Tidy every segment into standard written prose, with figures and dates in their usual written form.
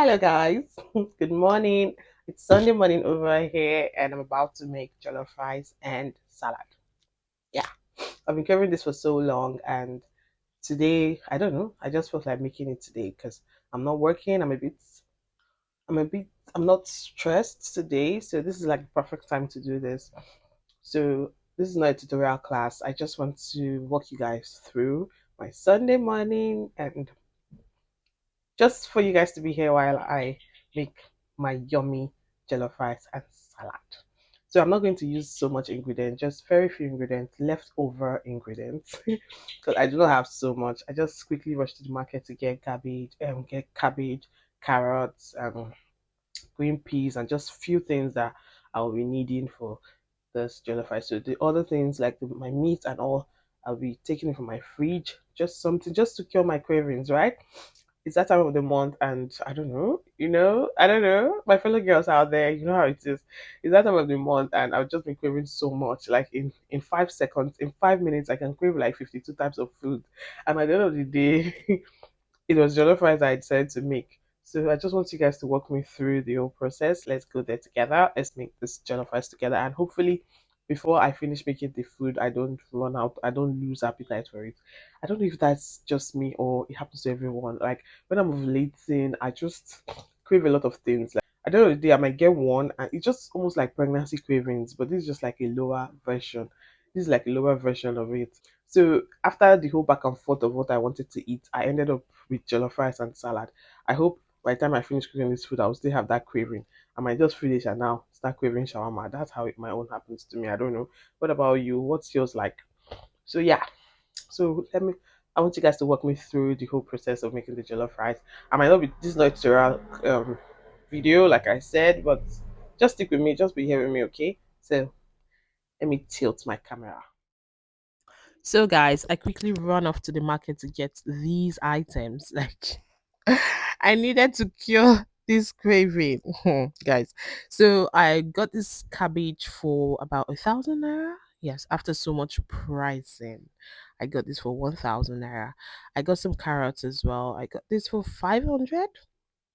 Hello, guys. Good morning. It's Sunday morning over here, and I'm about to make jollof rice and salad. Yeah, I've been covering this for so long, and today, I don't know, I just felt like making it today because I'm not working. I'm a bit, I'm not stressed today, so this is like the perfect time to do this. So, this is not a tutorial class. I just want to walk you guys through my Sunday morning and just for you guys to be here while I make my yummy jollof rice and salad. So I'm not going to use so much ingredient, just very few ingredients, leftover ingredients, because I do not have so much. I just quickly rushed to the market to get cabbage, carrots, green peas, and just few things that I will be needing for this jollof rice. So the other things like my meat and all, I'll be taking it from my fridge, just something just to cure my cravings, right? It's that time of the month, and I don't know. My fellow girls out there, you know how it is. It's that time of the month, and I've just been craving so much. Like in 5 seconds, in 5 minutes, I can crave like 52 types of food. And at the end of the day, it was jollof rice I decided to make. So I just want you guys to walk me through the whole process. Let's go there together. Let's make this jollof rice together, and hopefully, before I finish making the food, I don't run out. I don't lose appetite for it. I don't know if that's just me or it happens to everyone. Like when I'm ovulating, I just crave a lot of things. Like at the end of the day, I might get one, and it's just almost like pregnancy cravings, but this is just like a lower version. This is like a lower version of it. So after the whole back and forth of what I wanted to eat, I ended up with jollof rice and salad. I hope by the time I finish cooking this food, I'll still have that craving. I might just finish and now start craving shawarma. That's how my own happens to me. I don't know. What about you? What's yours like? So yeah. So I want you guys to walk me through the whole process of making the jollof rice. I might not be. This is not a tutorial video, like I said, but just stick with me. Just be here with me, okay? So let me tilt my camera. So, guys, I quickly run off to the market to get these items. Like, I needed to cure this craving, guys. So, I got this cabbage for about 1,000 naira. Yes, after so much pricing, I got this for 1,000 naira. I got some carrots as well. I got this for 500.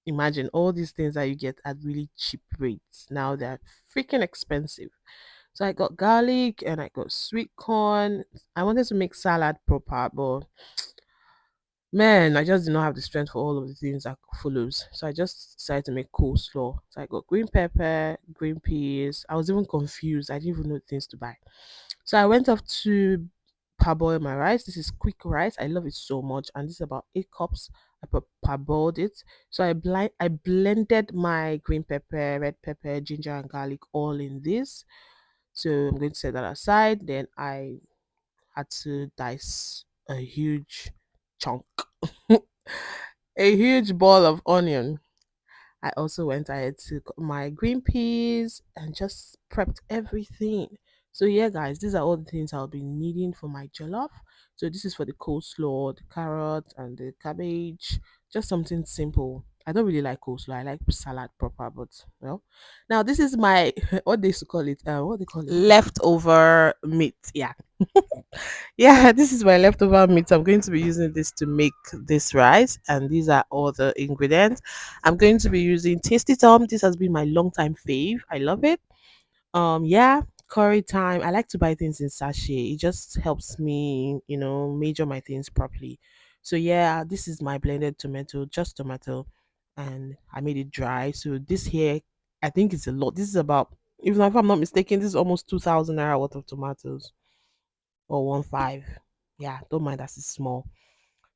Imagine all these things that you get at really cheap rates. Now they're freaking expensive. So I got garlic and I got sweet corn. I wanted to make salad proper, but man, I just did not have the strength for all of the things that follows. So I just decided to make coleslaw. So I got green pepper, green peas. I was even confused. I didn't even know things to buy. So I went off to parboil my rice. This is quick rice. I love it so much. And this is about 8 cups. Parboiled it. So I blended my green pepper, red pepper, ginger, and garlic all in this. So I'm going to set that aside. Then I had to dice a huge chunk, a huge ball of onion. I also went ahead to cut my green peas and just prepped everything. So yeah, guys, these are all the things I'll be needing for my jollof. So this is for the coleslaw, the carrot and the cabbage. Just something simple. I don't really like coleslaw. I like salad proper, but well. Now this is my what they used to call it. What they call it? Leftover meat. Yeah, yeah, this is my leftover meat. I'm going to be using this to make this rice, and these are all the ingredients. I'm going to be using Tasty Tom. This has been my long time fave. I love it. Yeah, curry time. I like to buy things in sachet. It just helps me, measure my things properly. So yeah, this is my blended tomato, just tomato, and I made it dry. So this here, I think it's a lot. This is about, even if I'm not mistaken, this is almost 2,000 naira worth of tomatoes or 1.5. Yeah, don't mind that it's small.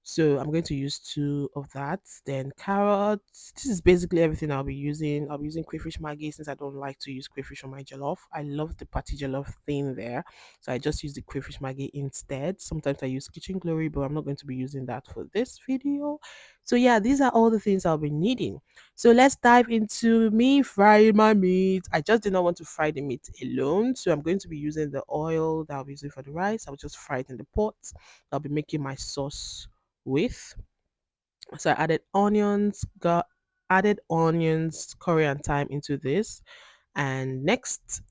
So I'm going to use two of that. Then carrots. This is basically everything I'll be using. I'll be using crayfish maggi since I don't like to use crayfish on my jollof. I love the patty jollof thing there. So I just use the crayfish maggi instead. Sometimes I use kitchen glory, but I'm not going to be using that for this video. So yeah, these are all the things I'll be needing. So let's dive into me frying my meat. I just did not want to fry the meat alone. So I'm going to be using the oil that I'll be using for the rice. I'll just fry it in the pot. I'll be making my sauce with. So I added onions, curry and thyme into this. And next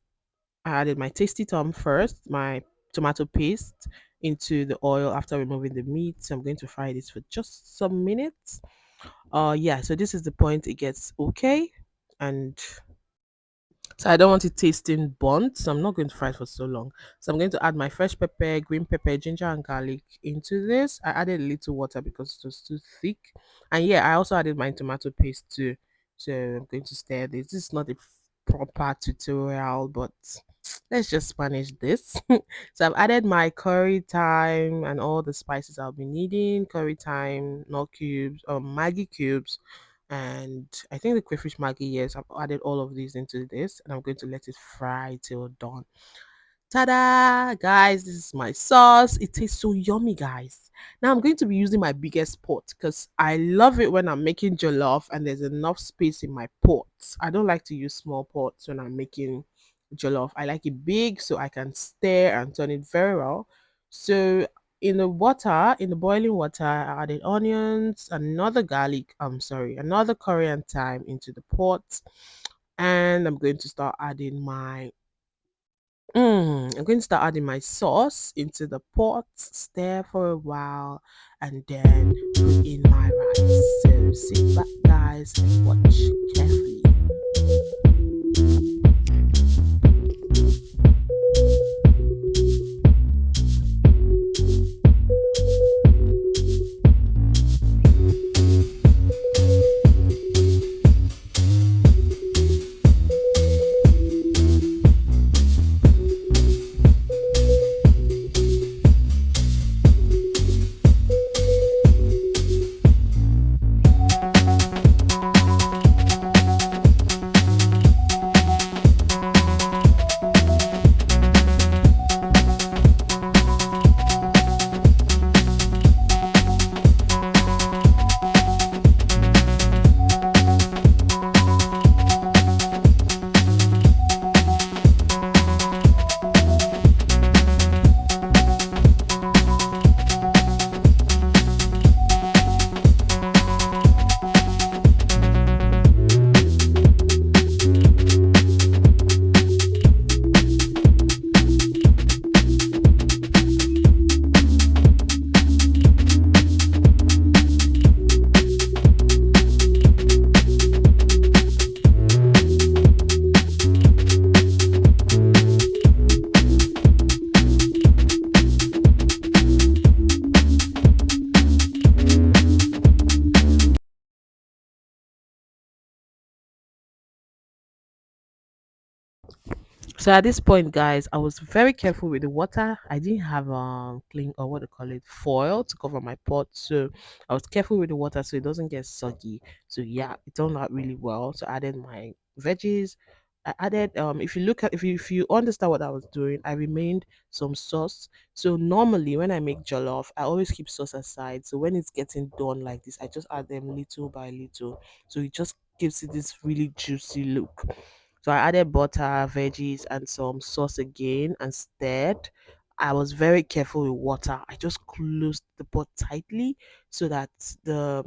I added my tasty tom first, my tomato paste into the oil after removing the meat. So I'm going to fry this for just some minutes. Yeah, so this is the point it gets okay. And so I don't want it tasting burnt, so I'm not going to fry it for so long. So I'm going to add my fresh pepper, green pepper, ginger, and garlic into this. I added a little water because it was too thick. And yeah, I also added my tomato paste too. So I'm going to stir this. This is not a proper tutorial, but let's just manage this. So I've added my curry thyme and all the spices I'll be needing. Curry thyme, nut cubes, Maggi cubes, and I think the crayfish maggi. Yes, I've added all of these into this, and I'm going to let it fry till dawn. Ta-da! Guys, this is my sauce. It tastes so yummy, guys. Now I'm going to be using my biggest pot because I love it when I'm making jollof and there's enough space in my pot. I don't like to use small pots when I'm making jollof. I like it big so I can stir and turn it very well. So in the water, in the boiling water, I added onions, another garlic, another coriander thyme into the pot. And I'm going to start adding I'm going to start adding my sauce into the pot, stir for a while, and then put in my rice. So sit back, guys, and watch carefully. So at this point, guys, I was very careful with the water. I didn't have clean, or what do you call it, foil to cover my pot. So I was careful with the water so it doesn't get soggy. So yeah, it turned out really well. So I added my veggies. I added if you look at if you understand what I was doing, I remained some sauce. So normally when I make jollof, I always keep sauce aside. So when it's getting done like this, I just add them little by little. So it just gives it this really juicy look. So I added butter, veggies, and some sauce again and stirred. I was very careful with water. I just closed the pot tightly so that the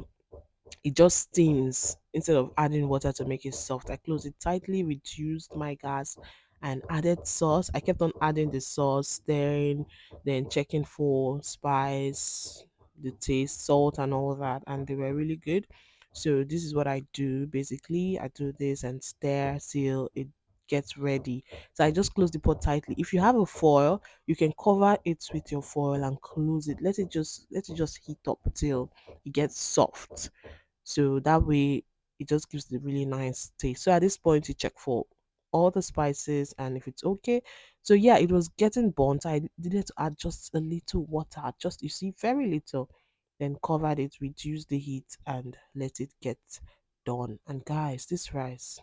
it just steams instead of adding water to make it soft. I closed it tightly, reduced my gas, and added sauce. I kept on adding the sauce, stirring, then checking for spice, the taste, salt, and all that, and they were really good. So this is what I do basically. I do this and stir till it gets ready. So I just close the pot tightly. If you have a foil, you can cover it with your foil and close it. Let it just heat up till it gets soft, so that way it just gives the really nice taste. So at this point, you check for all the spices and if it's okay. So yeah, it was getting burnt. I needed to add just a little water, just you see, very little. Then covered it, reduce the heat, and let it get done. And guys, this rice,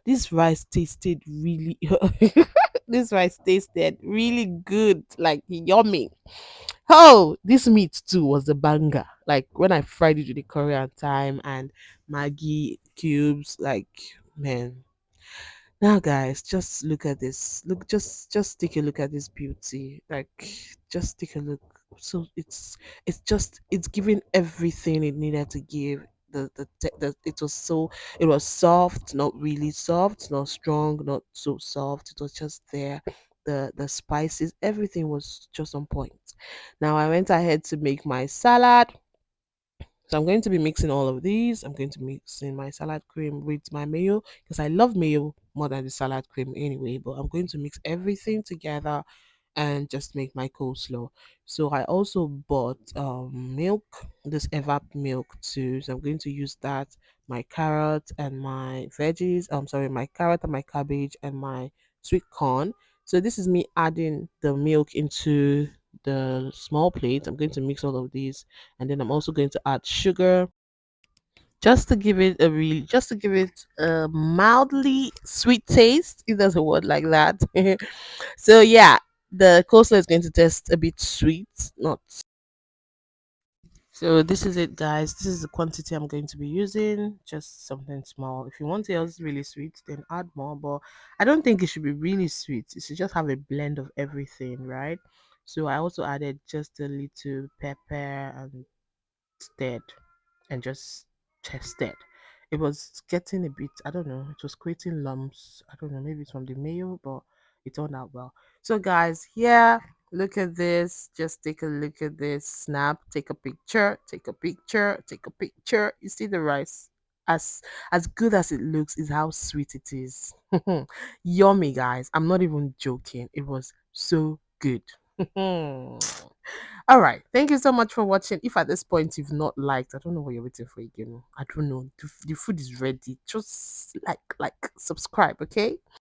this rice tasted really, this rice tasted really good, like yummy. Oh, this meat too was a banger. Like when I fried it with the Korean thyme and Maggi cubes, like man. Now guys, just look at this. Look, just take a look at this beauty. Like just take a look. So it's giving everything it needed to give. It was soft, not really soft, not strong, not so soft. It was just there. The spices, everything was just on point. Now I went ahead to make my salad. So I'm going to be mixing all of these. I'm going to mix in my salad cream with my mayo because I love mayo more than the salad cream anyway. But I'm going to mix everything together and just make my coleslaw. So I also bought milk, this evap milk too. So I'm going to use that, my carrot and my veggies. I'm sorry, my carrot and my cabbage and my sweet corn. So this is me adding the milk into the small plate. I'm going to mix all of these, and then I'm also going to add sugar just to give it a mildly sweet taste, if there's a word like that. So yeah, the coleslaw is going to taste a bit sweet, not. So this is it, guys. This is the quantity I'm going to be using. Just something small. If you want else really sweet, then add more. But I don't think it should be really sweet. It should just have a blend of everything, right? So I also added just a little pepper and stirred and just tested. It was getting a bit, I don't know, it was creating lumps. I don't know, maybe it's from the mayo, but it turned out well. So, guys, yeah, look at this. Just take a look at this. Snap, take a picture, take a picture, take a picture. You see the rice? As good as it looks is how sweet it is. Yummy, guys. I'm not even joking. It was so good. All right. Thank you so much for watching. If at this point you've not liked, I don't know what you're waiting for again. I don't know. The food is ready. Just like, subscribe, okay?